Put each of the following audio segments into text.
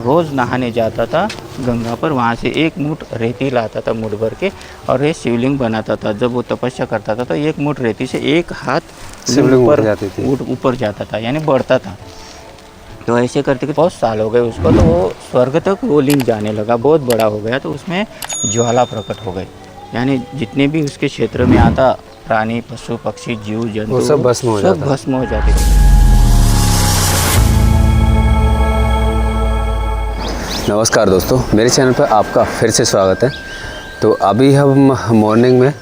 रोज़ नहाने जाता था गंगा पर, वहाँ से एक मुठ रेती लाता था मुठ भर के, और ये शिवलिंग बनाता था। जब वो तपस्या करता था तो एक मुठ रेती से एक हाथ शिवलिंग ऊपर ऊपर जाता था, यानी बढ़ता था। तो ऐसे करते करते बहुत साल हो गए उसको, तो वो स्वर्ग तक वो लिंग जाने लगा, बहुत बड़ा हो गया। तो उसमें ज्वाला प्रकट हो गई, यानी जितने भी उसके क्षेत्र में आता प्राणी पशु पक्षी जीव जंतु वो सब भस्म हो जाते थे। नमस्कार दोस्तों, मेरे चैनल पर आपका फिर से स्वागत है। तो अभी हम मॉर्निंग में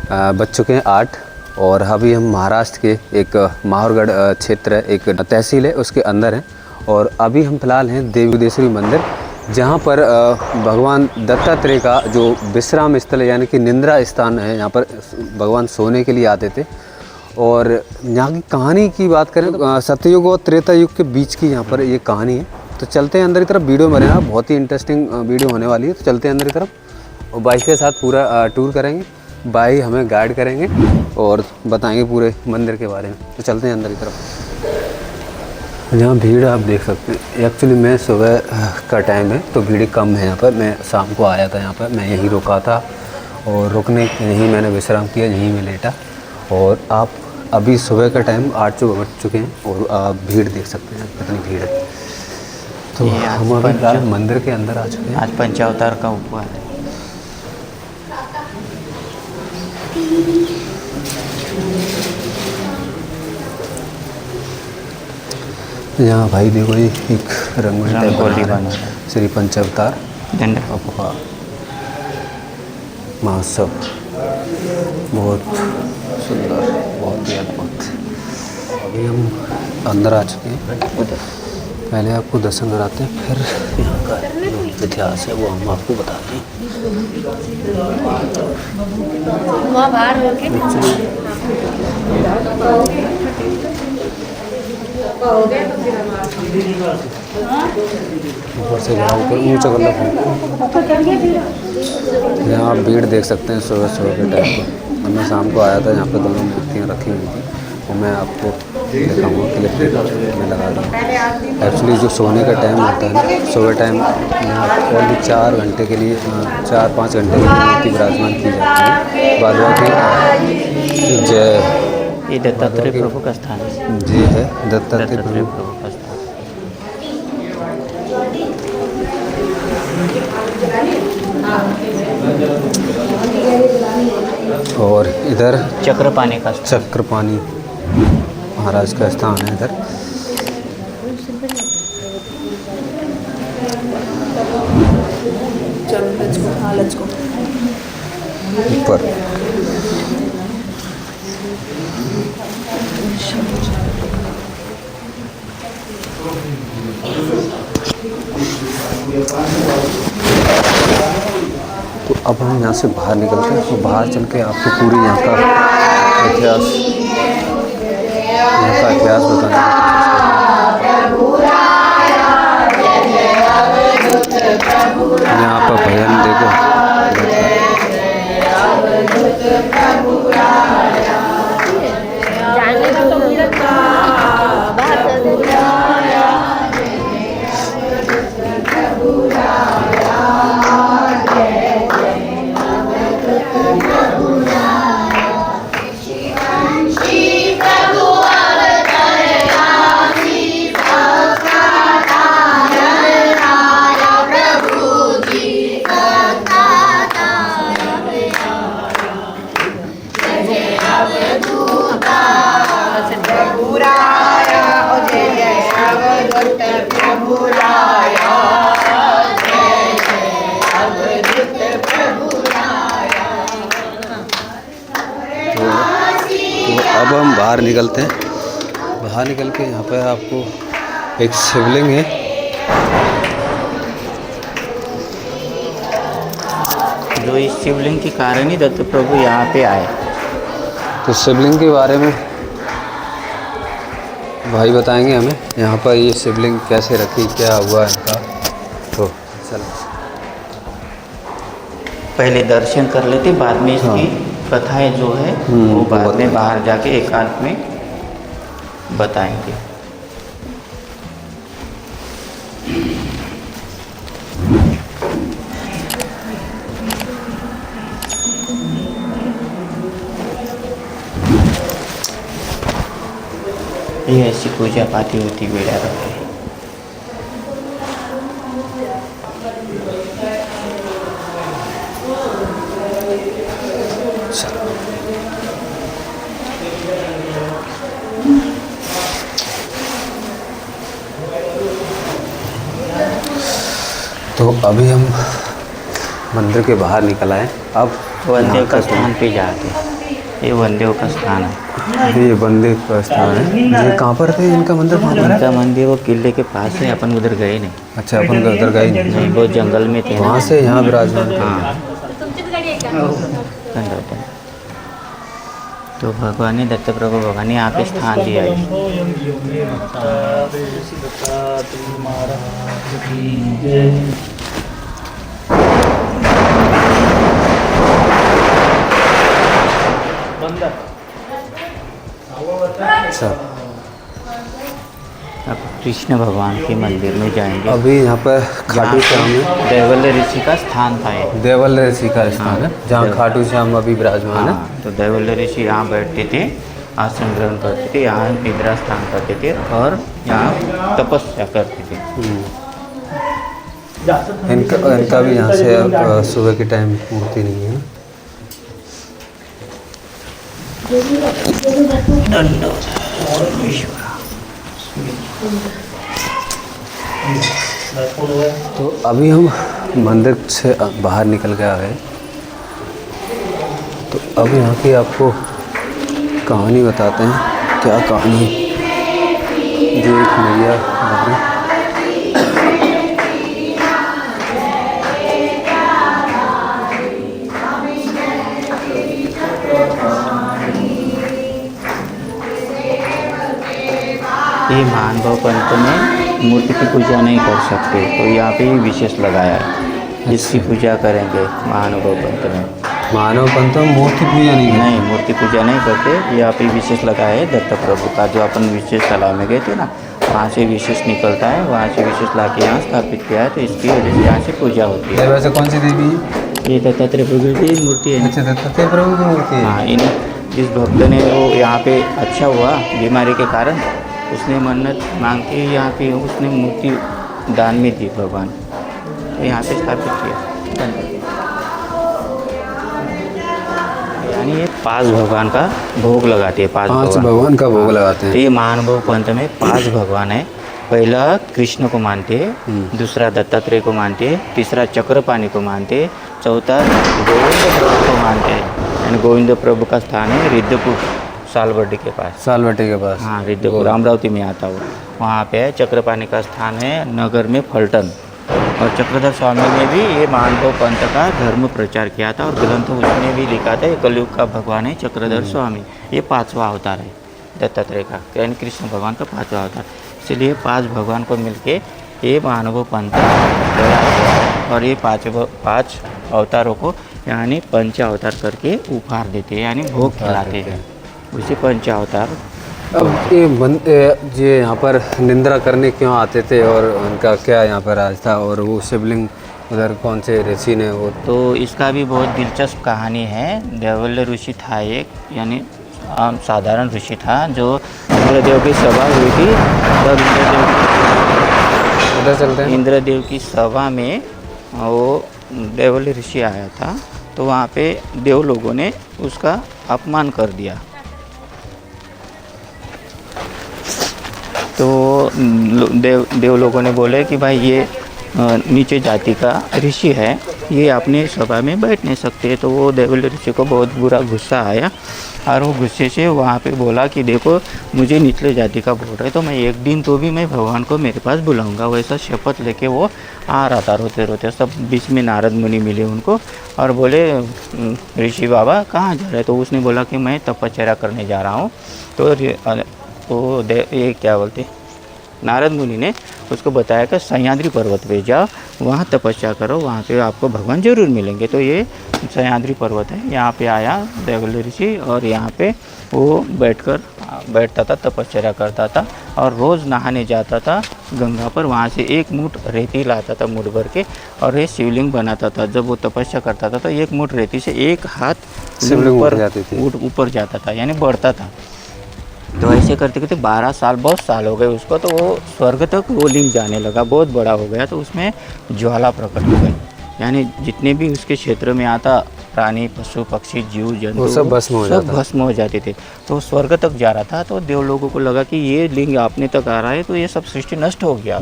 बज चुके हैं 8 और अभी हम महाराष्ट्र के एक माहौरगढ़ क्षेत्र है, एक तहसील है, उसके अंदर हैं। और अभी हम फिलहाल हैं देवदेश्वरी मंदिर, जहाँ पर भगवान दत्तात्रेय का जो विश्राम स्थल है, यानी कि निंद्रा स्थान है। यहाँ पर भगवान सोने के लिए आते थे। और यहाँ की कहानी की बात करें तो सतयुग और त्रेता युग के बीच की यहाँ पर ये कहानी है। तो चलते हैं अंदर की तरफ, वीडियो में रहना, बहुत ही इंटरेस्टिंग वीडियो होने वाली है। तो चलते हैं अंदर की तरफ और बाइक के साथ पूरा टूर करेंगे। भाई हमें गाइड करेंगे और बताएंगे पूरे मंदिर के बारे में। तो चलते हैं अंदर की तरफ। यहाँ भीड़ आप देख सकते हैं। एक्चुअली मैं सुबह का टाइम है तो भीड़ कम है यहाँ पर। मैं शाम को आया था यहाँ पर, मैं यहीं रुका था और रुकने यहीं मैंने विश्राम किया, यहीं में लेटा। और आप अभी सुबह का टाइम 8 बज चुके हैं और आप भीड़ देख सकते हैं कितनी भीड़ है। तो हम अभी फिलहाल मंदिर के अंदर आ चुके हैं। आज पंचावतार का उपवास है। यहाँ भाई देखो, ये एक रंगोली बना श्री पंचावतार महोत्सव, बहुत सुंदर, बहुत ही अद्भुत। अभी हम अंदर आ चुके हैं। पहले आपको दर्शन कराते हैं, फिर यहाँ का जो इतिहास है वो हम आपको बताते हैं। ऊपर से ऊँचा कर लो। यहाँ आप भीड़ देख सकते हैं सुबह सुबह के टाइम पर। मैं शाम को आया था, यहाँ पे दोनों मूर्तियाँ रखी हुई थी और मैं आपको दिखाऊंगा, क्लिप में लगा दूँ। एक्चुअली जो सोने का टाइम होता है ना, सुबह टाइम यहाँ ओनली 4 घंटे के लिए, 4-5 घंटे के लिए मूर्ति विराजमान की जाती है। बाद बाकी जय ये दत्तात्रेय प्रभु का स्थान है। जी है, दत्तात्रेय प्रभु का स्थान। और इधर चक्रपाणी का स्थान। चक्रपाणी महाराज का स्थान है इधर। ऊपर तो अब हम यहाँ से बाहर निकलते हैं। तो बाहर चल के आपको पूरी यहाँ का इतिहास बताने की यहाँ पर भजन देखो। अब हम बाहर निकलते हैं। बाहर निकल के यहाँ पे आपको एक शिवलिंग है। जो इस शिवलिंग के कारण ही दत्त प्रभु यहाँ पे आए। तो शिवलिंग के बारे में भाई बताएंगे हमें, यहाँ पर ये शिवलिंग कैसे रखी, क्या हुआ इनका। तो चलो पहले दर्शन कर लेते, बाद में इसकी कथाएं जो है वो बाद में बाहर जाके एकांत में बताएंगे। ये ऐसी पूजा पाती होती बेड़ा रख के। तो अभी हम मंदिर के बाहर निकल आए। अब वनदेव का स्थान पे जाते हैं। ये वनदेव का स्थान है। ये वनदेव का स्थान है। ये कहाँ पर थे? इनका मंदिर कहाँ पर है? इनका मंदिर वो किले के पास है, अपन उधर गए नहीं। अच्छा, अपन उधर गए नहीं। वो जंगल में थे। वहाँ से यहाँ विराजमान थे। हाँ, तो भगवान ने दत्त प्रभु भगवान ने यहाँ पे स्थान दिया है। अच्छा, अब कृष्ण भगवान के मंदिर में जाएंगे। अभी यहाँ पर खाटू श्याम में देवल ऋषि का स्थान था ये। देवल ऋषि का स्थान है, जहाँ खाटू श्याम अभी विराजमान है। हाँ, तो देवल ऋषि यहाँ बैठते थे, आसन ग्रहण करते थे, यहाँ निद्रा स्थान करते थे और यहाँ तपस्या करते थे। इनका भी यहाँ से सुबह के टाइम मूर्ति नहीं है। तो अभी हम मंदिर से बाहर निकल के आ गए। तो अब यहाँ की आपको कहानी बताते हैं। क्या कहानी? जो एक मैया ये महानुभव पंथ में मूर्ति की पूजा नहीं कर सकते, तो यहाँ पे विशेष लगाया है। जिसकी पूजा करेंगे महानुभव पंथ में। मानव पंथ में मूर्ति पूजा नहीं, मूर्ति पूजा नहीं करते। यहाँ पे विशेष लगाया है दत्त प्रभु का, जो अपन विशेष तालाब में गए थे ना, वहाँ से विशेष निकलता है, वहाँ से विशेष ला के यहाँ स्थापित किया है। तो इसकी वजह से यहाँ से पूजा होती है। वैसे कौन सी देवी है? ये दत्तात्रेय प्रभु की मूर्ति है। अच्छा, दत्तात्रेय प्रभु की मूर्ति है। हाँ, इन जिस भक्त ने वो यहाँ पे अच्छा हुआ बीमारी के कारण, उसने मन्नत मांग के यहाँ पे उसने मूर्ति दान में दी भगवान, तो यहाँ पे स्थापित किया। यानी ये 5 भगवान का भोग लगाते हैं। 5 भगवान का भोग लगाते हैं। तो ये महानुभव पंथ में 5 भगवान है। पहला कृष्ण को मानते हैं, दूसरा दत्तात्रेय को मानते हैं, तीसरा चक्रपाणी को मानते हैं, चौथा गोविंद प्रभु को मानते हैं। यानी गोविंद प्रभु का स्थान है रिद्धपुर, सालबड्डी के पास। सालबट्टी के पास, हाँ, रिद्धपुर अमरावती में आता हुआ, वहाँ पे है। चक्रपाणी का स्थान है नगर में फलटन। और चक्रधर स्वामी ने भी ये महानुभव पंथ का धर्म प्रचार किया था और ग्रंथ उसने भी लिखा था। ये कलयुग का भगवान है चक्रधर स्वामी। ये 5वां अवतार है दत्तात्रेय का, यानी कृष्ण भगवान का 5वां अवतार। इसलिए 5 भगवान को मिलके ये महानुभव पंथ गया है। और ये 5 अवतारों को यानी पंचावतार करके उपहार देते हैं, यानी भोग खिलाते हैं, उसी पंचावतार। अब ये यहाँ पर निंद्रा करने क्यों आते थे और उनका क्या यहाँ पर राज था? और वो शिवलिंग उधर कौन से ऋषि ने वो? तो इसका भी बहुत दिलचस्प कहानी है। देवल ऋषि था एक, यानी साधारण ऋषि था, जो इंद्रदेव की सभा हुई थी। तब इंद्रदेव की सभा में वो देवल ऋषि आया था, तो वहाँ पे देव लोगों ने उसका अपमान कर दिया। तो देव लोगों ने बोले कि भाई ये नीचे जाति का ऋषि है, ये अपने सभा में बैठ नहीं सकते। तो वो देवल ऋषि को बहुत बुरा गुस्सा आया और वो गुस्से से वहाँ पे बोला कि देखो, मुझे निचले जाति का बोल रहे, तो मैं एक दिन तो भी मैं भगवान को मेरे पास बुलाऊंगा। वैसा शपथ लेके वो आ रहा था रोते रोते। सब बीच में नारद मुनि मिले उनको और बोले, ऋषि बाबा कहाँ जा रहे? तो उसने बोला कि मैं तपस्या करने जा रहा हूँ। तो ये क्या बोलते, नारद मुनि ने उसको बताया कि सह्याद्री पर्वत पे जाओ, वहाँ तपस्या करो, वहाँ पे आपको भगवान जरूर मिलेंगे। तो ये सह्याद्री पर्वत है, यहाँ पे आया देवल ऋषि और यहाँ पे वो बैठता था, तपस्या करता था और रोज़ नहाने जाता था गंगा पर। वहाँ से 1 मुठ रेती लाता था मुठ भर के और ये शिवलिंग बनाता था। जब वो तपस्या करता था तो 1 मुठ रेती से 1 हाथ शिवलिंग ऊपर जाता था, यानी बढ़ता था। तो ऐसे करते करते 12 साल, बहुत साल हो गए उसको, तो वो स्वर्ग तक वो लिंग जाने लगा, बहुत बड़ा हो गया। तो उसमें ज्वाला प्रकट हो गई, यानी जितने भी उसके क्षेत्र में आता प्राणी, पशु, पक्षी, जीव जंतु वो सब भस्म हो जाता। भस्म हो जाते थे। तो वो स्वर्ग तक जा रहा था, तो देव लोगों को लगा कि ये लिंग आपने तक आ रहा है तो ये सब सृष्टि नष्ट हो गया।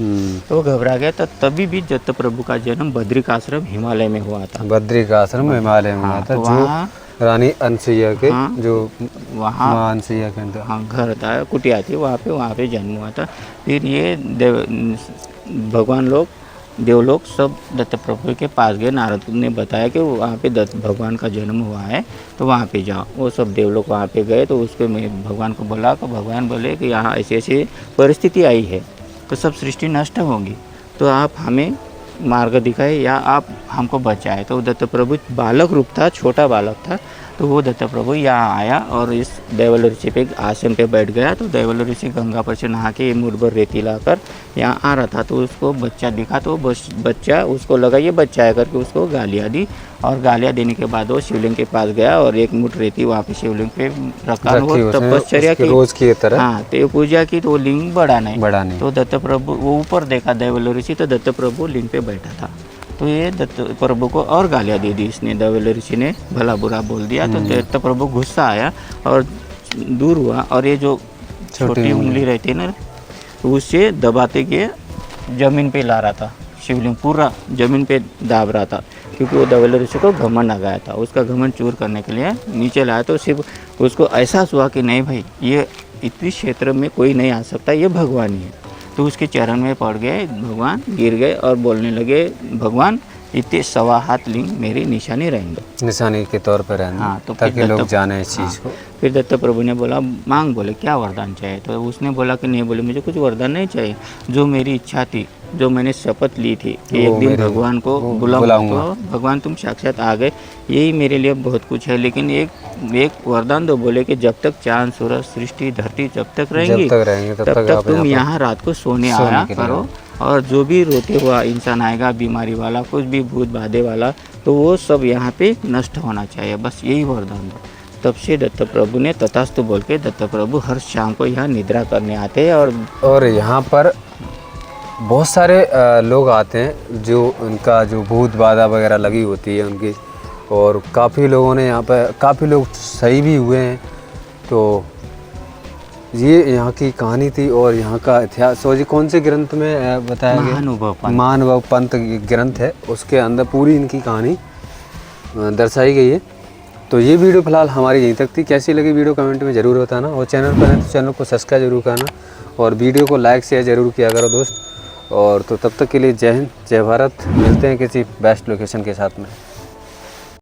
तो वो घबरा गया। तो तभी भी दत्त प्रभु का जन्म बद्रिकाश्रम हिमालय में हुआ था। बद्रिकाश्रम हिमालय में हुआ था, तो जो वहाँ रानी अनसुईया के हाँ, जो वहाँ माँ अनसुईया के अंदर हाँ घर था, कुटिया थी, वहाँ पे जन्म हुआ था। फिर ये भगवान लोग, देवलोग सब दत्त प्रभु के पास गए। नारद ने बताया कि वहाँ पे दत्त भगवान का जन्म हुआ है, तो वहाँ पे जाओ। वो सब देवलोग वहाँ पे गए। तो उसको मैं भगवान को बोला, तो भगवान बोले कि यहाँ ऐसी ऐसी परिस्थिति आई है, तो सब सृष्टि नष्ट होगी, तो आप हमें मार्ग दिखाए या आप हमको बचाए। तो दत्त प्रभु बालक रूप था, छोटा बालक था। तो वो दत्त प्रभु यहाँ आया और इस देवल ऋषि पे आश्रम पे बैठ गया। तो देवल ऋषि गंगा पर से नहा के मुड़ भर रेती लाकर यहाँ आ रहा था। तो उसको बच्चा दिखा, तो बच्चा उसको लगा ये बच्चा है करके उसको गालियाँ दी। और गालियाँ देने के बाद वो शिवलिंग के पास गया और एक मुठ रेती वहाँ पे शिवलिंग पे रखा, वो तपश्चर्या की रोज की तरह हाँ, तो पूजा की। तो वो लिंग बढ़ा नहीं। तो दत्त प्रभु वो ऊपर देखा देवल ऋषि, तो दत्त प्रभु लिंग पे बैठा था। तो ये दत्त प्रभु को और गालियाँ दे दी इसने, देवल ऋषि ने भला बुरा बोल दिया। तो दत्त प्रभु गुस्सा आया और दूर हुआ, और ये जो छोटी उंगली रहती है ना, उससे दबाते के जमीन पे ला रहा था शिवलिंग, पूरा जमीन पे दाब रहा था, क्योंकि वो देवल ऋषि को घमंड आ गया था। उसका घमंड चूर करने के लिए नीचे लाया। तो सिर्फ उसको एहसास हुआ कि नहीं भाई, ये इतनी क्षेत्र में कोई नहीं आ सकता, ये भगवान ही है। तो उसके चरण में पड़ गए भगवान, गिर गए और बोलने लगे, भगवान इतने 1.25 हाथ लिंग मेरी निशानी रहेंगे, निशानी के तौर पर रहना। हाँ, तो ताकि लोग जाने इस चीज़ को। फिर दत्त प्रभु ने बोला मांग, बोले क्या वरदान चाहिए। तो उसने बोला कि नहीं, बोले मुझे कुछ वरदान नहीं चाहिए, जो मेरी इच्छा थी, जो मैंने शपथ ली थी कि एक दिन भगवान को बुलाऊंगा, तो भगवान तुम साक्षात आ गए, यही मेरे लिए बहुत कुछ है। लेकिन एक वरदान दो। बोले कि जब तक चांद, सूरज, सृष्टि, धरती जब तक रहेंगी तब तक तुम यहाँ रात को सोने आया करो, और जो भी रोते हुआ इंसान आएगा, बीमारी वाला, कुछ भी भूत बाधे वाला, तो वो सब यहाँ पे नष्ट होना चाहिए, बस यही वरदान दो। तब से दत्त प्रभु ने तथास्तु बोल के दत्त प्रभु हर शाम को यहाँ निद्रा करने आते हैं। और यहाँ पर बहुत सारे लोग आते हैं जो उनका जो भूत बाधा वगैरह लगी होती है उनकी, और काफ़ी लोगों ने यहाँ पर, काफ़ी लोग सही भी हुए हैं। तो ये यहाँ की कहानी थी और यहाँ का इतिहास। और जी कौन से ग्रंथ में बताया गया? महानुभव पंथ ग्रंथ है, उसके अंदर पूरी इनकी कहानी दर्शाई गई है। तो ये वीडियो फिलहाल हमारी यहीं तक थी। कैसी लगी वीडियो कमेंट में ज़रूर बताना, और चैनल पर है तो चैनल को सब्सक्राइब जरूर करना, और वीडियो को लाइक शेयर ज़रूर किया करो दोस्त। और तो तब तक के लिए जय हिंद, जय भारत। मिलते हैं किसी बेस्ट लोकेशन के साथ में।